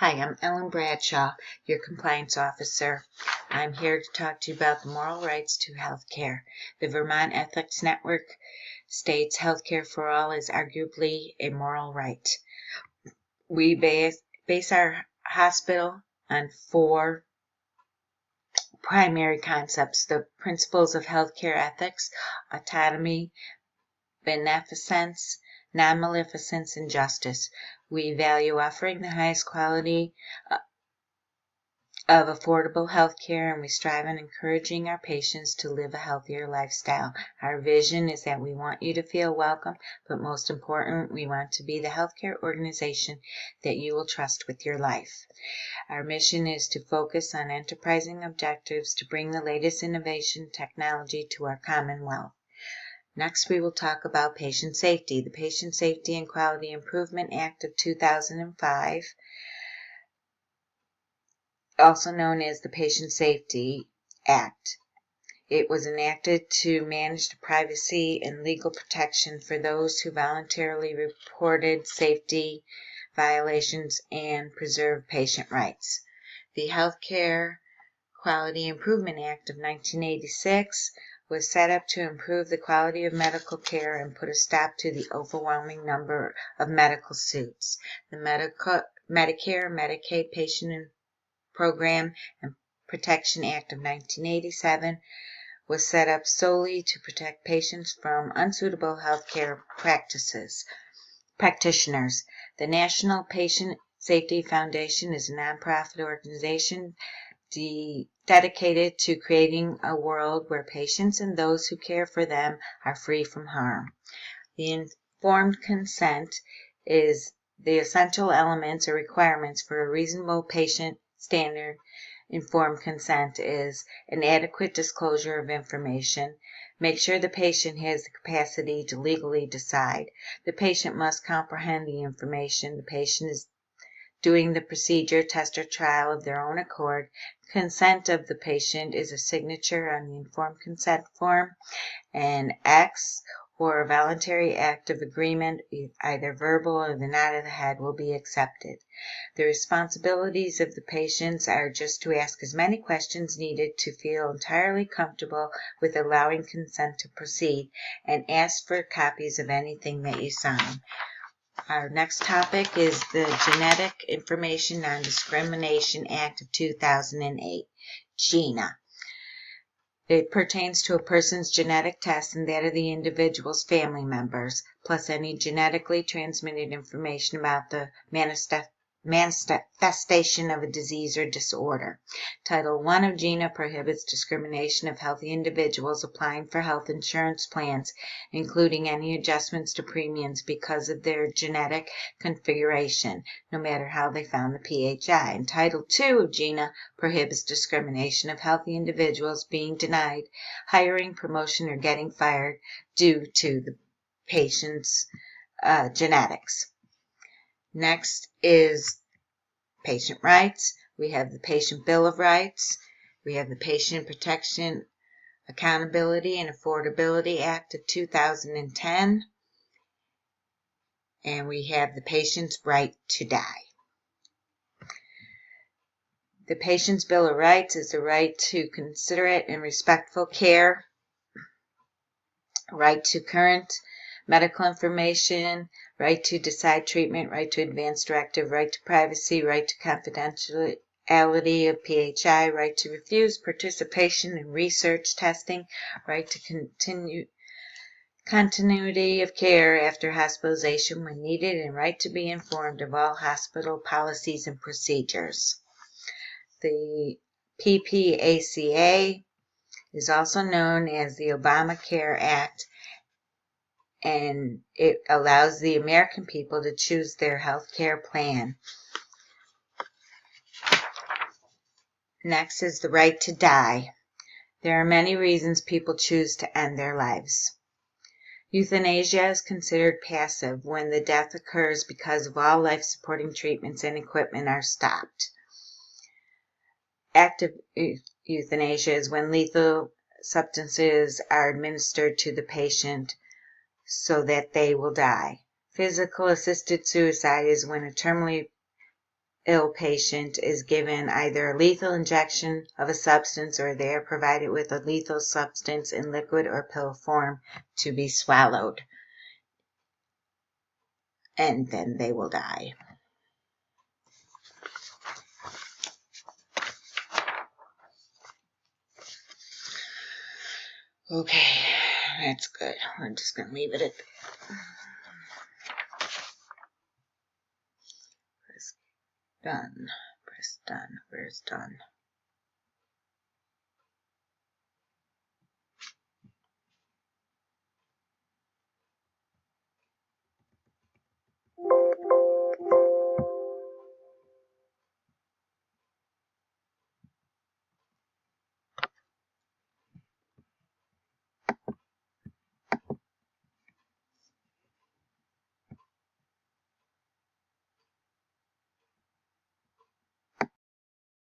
Hi, I'm Ellen Bradshaw, your compliance officer. I'm here to talk to you about the moral rights to health care. The Vermont Ethics Network states healthcare for all is arguably a moral right. We base our hospital on 4 primary concepts: the principles of healthcare ethics, autonomy, beneficence, non-maleficence, and justice. We value offering the highest quality of affordable health care, and we strive on encouraging our patients to live a healthier lifestyle. Our vision is that we want you to feel welcome, but most important, we want to be the healthcare organization that you will trust with your life. Our mission is to focus on enterprising objectives to bring the latest innovation technology to our commonwealth. Next, we will talk about patient safety. The Patient Safety and Quality Improvement Act of 2005, also known as the Patient Safety Act. It was enacted to manage the privacy and legal protection for those who voluntarily reported safety violations and preserve patient rights. The Healthcare Quality Improvement Act of 1986 was set up to improve the quality of medical care and put a stop to the overwhelming number of medical suits. The Medicare/Medicaid Patient Program and Protection Act of 1987 was set up solely to protect patients from unsuitable healthcare practitioners. The National Patient Safety Foundation is a nonprofit organization dedicated to creating a world where patients and those who care for them are free from harm. The informed consent is the essential elements or requirements for a reasonable patient standard. Informed consent is an adequate disclosure of information. Make sure the patient has the capacity to legally decide. The patient must comprehend the information. The patient is doing the procedure, test, or trial of their own accord. Consent of the patient is a signature on the informed consent form. An X or a voluntary act of agreement, either verbal or the nod of the head, will be accepted. The responsibilities of the patients are just to ask as many questions needed to feel entirely comfortable with allowing consent to proceed, and ask for copies of anything that you sign. Our next topic is the Genetic Information Non-Discrimination Act of 2008, GINA. It pertains to a person's genetic test and that of the individual's family members, plus any genetically transmitted information about the manifestation of a disease or disorder. Title I of GINA prohibits discrimination of healthy individuals applying for health insurance plans, including any adjustments to premiums because of their genetic configuration, no matter how they found the PHI. And Title II of GINA prohibits discrimination of healthy individuals being denied hiring, promotion, or getting fired due to the patient's genetics. Next is patient rights. We have the Patient Bill of Rights. We have the Patient Protection, Accountability, and Affordability Act of 2010. And we have the patient's right to die. The Patient's Bill of Rights is the right to considerate and respectful care, right to current medical information, right to decide treatment, right to advance directive, right to privacy, right to confidentiality of PHI, right to refuse participation in research testing, right to continuity of care after hospitalization when needed, and right to be informed of all hospital policies and procedures. The PPACA is also known as the Obamacare Act, and it allows the American people to choose their health care plan. Next is the right to die. There are many reasons people choose to end their lives. Euthanasia is considered passive when the death occurs because of all life-supporting treatments and equipment are stopped. Active euthanasia is when lethal substances are administered to the patient so that they will die. Physical assisted suicide is when a terminally ill patient is given either a lethal injection of a substance, or they are provided with a lethal substance in liquid or pill form to be swallowed. And then they will die. Okay, that's good. We're just going to leave it at that. Press done. Press done. Where's done?